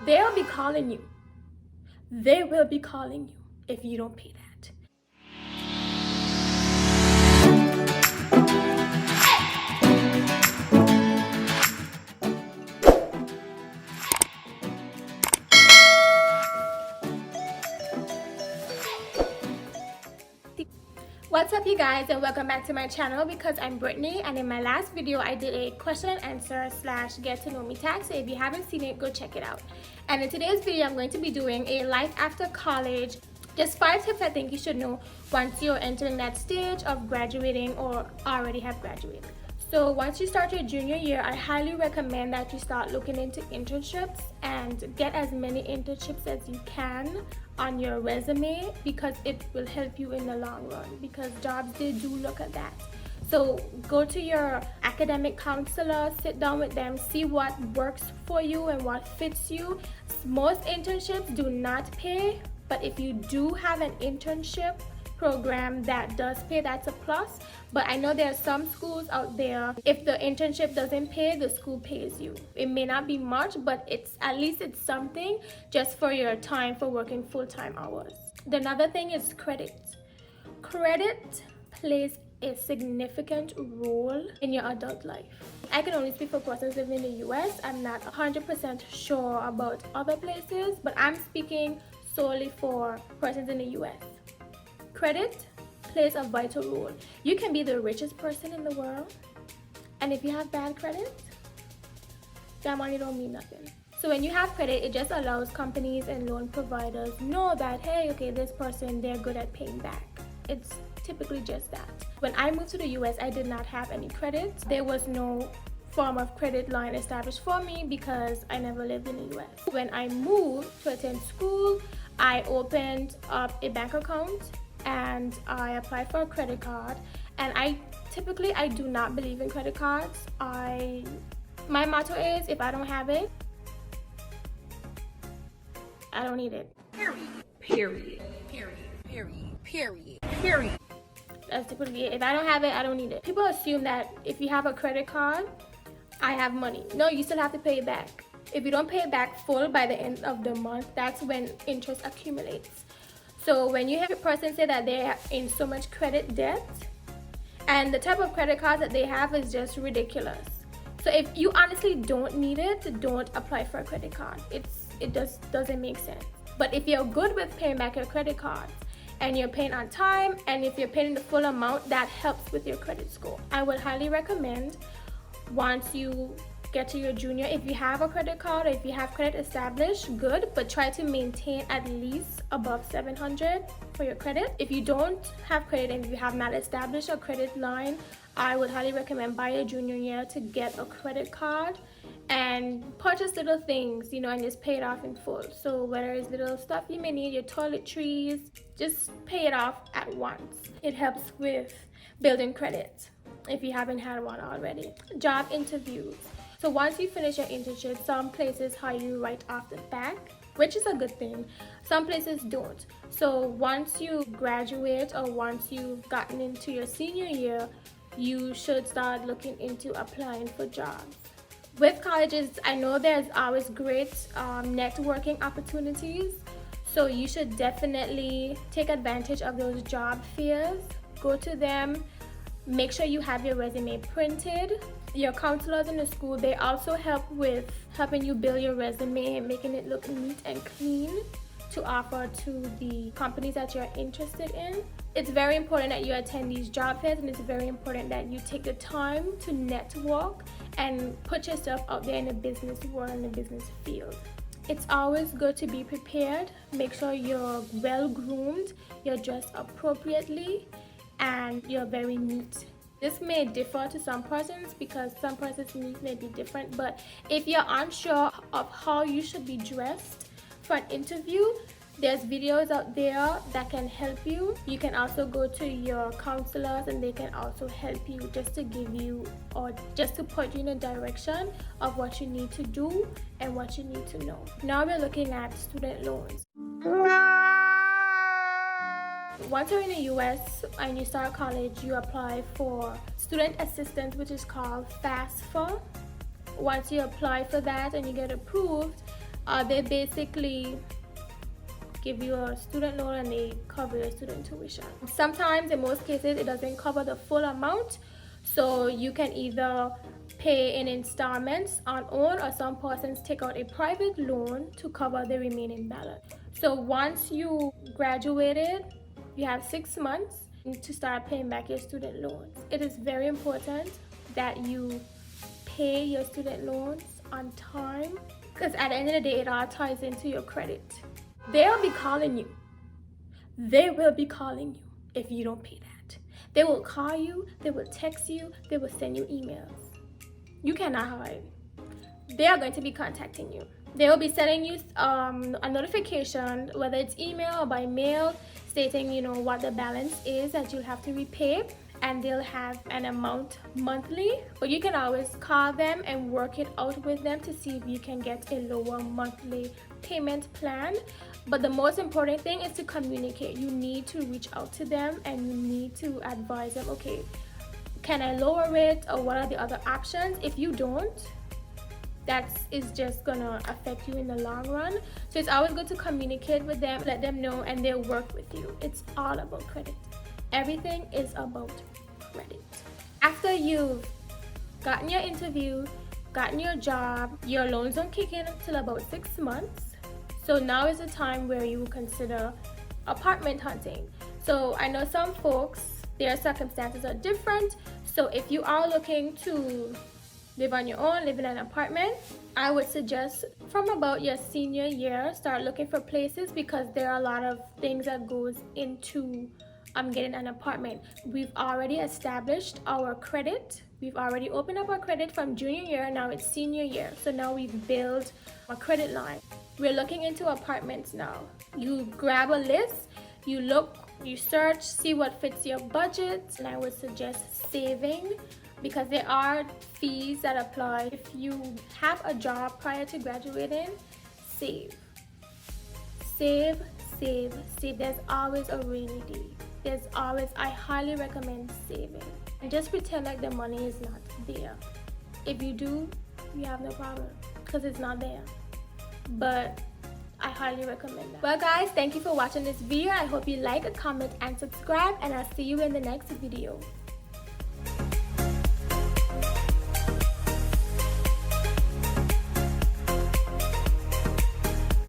they'll be calling you. They will be calling you if you don't pay that. What's up you guys, and welcome back to my channel because I'm Brittany, and in my last video I did a question and answer / get to know me tag, so if you haven't seen it, go check it out. And in today's video I'm going to be doing a life after college, just 5 tips I think you should know once you're entering that stage of graduating or already have graduated. So once you start your junior year, I highly recommend that you start looking into internships and get as many internships as you can on your resume, because it will help you in the long run, because jobs, they do look at that. So go to your academic counselor, sit down with them, see what works for you and what fits you. Most internships do not pay, but if you do have an internship program that does pay, that's a plus. But I know there are some schools out there, if the internship doesn't pay, the school pays you. It may not be much, but at least it's something just for your time for working full-time hours. Another thing is credit. Credit plays a significant role in your adult life. I can only speak for persons living in the US. I'm not 100% sure about other places, but I'm speaking solely for persons in the US. Credit plays a vital role. You can be the richest person in the world, and if you have bad credit, that money don't mean nothing. So when you have credit, it just allows companies and loan providers know that, hey, okay, this person, they're good at paying back. It's typically just that. When I moved to the US, I did not have any credit. There was no form of credit line established for me because I never lived in the US. When I moved to attend school, I opened up a bank account and I applied for a credit card. And I do not believe in credit cards. My motto is, if I don't have it, I don't need it. Period. That's typically it. If I don't have it, I don't need it. People assume that if you have a credit card, I have money. No, you still have to pay it back. If you don't pay it back full by the end of the month, that's when interest accumulates. So when you have a person say that they're in so much credit debt, and the type of credit cards that they have is just ridiculous. So if you honestly don't need it, don't apply for a credit card. It just doesn't make sense. But if you're good with paying back your credit cards, and you're paying on time, and if you're paying the full amount, that helps with your credit score. I would highly recommend, once you get to your junior, if you have a credit card or if you have credit established, good, but try to maintain at least above 700 for your credit. If you don't have credit and you have not established a credit line, I would highly recommend by your junior year to get a credit card and purchase little things, and just pay it off in full. So whether it's little stuff you may need, your toiletries, just pay it off at once. It helps with building credit if you haven't had one already. Job interviews. So once you finish your internship, some places hire you right off the bat, which is a good thing. Some places don't. So once you graduate or once you've gotten into your senior year, you should start looking into applying for jobs. With colleges, I know there's always great networking opportunities. So you should definitely take advantage of those job fairs. Go to them. Make sure you have your resume printed. Your counselors in the school, they also help with helping you build your resume and making it look neat and clean to offer to the companies that you're interested in. It's very important that you attend these job fairs, and it's very important that you take the time to network and put yourself out there in the business world, in the business field. It's always good to be prepared. Make sure you're well groomed, you're dressed appropriately, and you're very neat. This may differ to some persons because some persons' needs may be different, but if you're unsure of how you should be dressed for an interview, there's videos out there that can help you. You can also go to your counselors and they can also help you, just to give you or just to point you in a direction of what you need to do and what you need to know. Now we're looking at student loans. Once you're in the US and you start college, you apply for student assistance, which is called FAFSA. Once you apply for that and you get approved, They basically give you a student loan and they cover your student tuition. Sometimes, in most cases, it doesn't cover the full amount, so you can either pay in installments on own, or some persons take out a private loan to cover the remaining balance. So once you graduated, you have 6 months to start paying back your student loans. It is very important that you pay your student loans on time, because at the end of the day, it all ties into your credit. They'll be calling you. They will be calling you if you don't pay that. They will call you, they will text you, they will send you emails. You cannot hide. They are going to be contacting you. They will be sending you a notification, whether it's email or by mail, stating, you know, what the balance is that you'll have to repay, and they'll have an amount monthly. But you can always call them and work it out with them to see if you can get a lower monthly payment plan. But the most important thing is to communicate. You need to reach out to them and you need to advise them, okay, can I lower it, or what are the other options? If you don't, that is just gonna affect you in the long run. So it's always good to communicate with them, let them know, and they'll work with you. It's all about credit. Everything is about credit. After you've gotten your interview, gotten your job, your loans don't kick in until about 6 months. So now is the time where you consider apartment hunting. So I know some folks, their circumstances are different. So if you are looking to live on your own, live in an apartment, I would suggest from about your senior year, start looking for places, because there are a lot of things that goes into getting an apartment. We've already established our credit. We've already opened up our credit from junior year. Now it's senior year. So now we've built a credit line. We're looking into apartments now. You grab a list, you look, you search, see what fits your budget. And I would suggest saving, because there are fees that apply. If you have a job prior to graduating, save. Save, save, save. There's always a rainy day. There's always, I highly recommend saving. And just pretend like the money is not there. If you do, you have no problem, because it's not there. But I highly recommend that. Well guys, thank you for watching this video. I hope you like, comment, and subscribe, and I'll see you in the next video.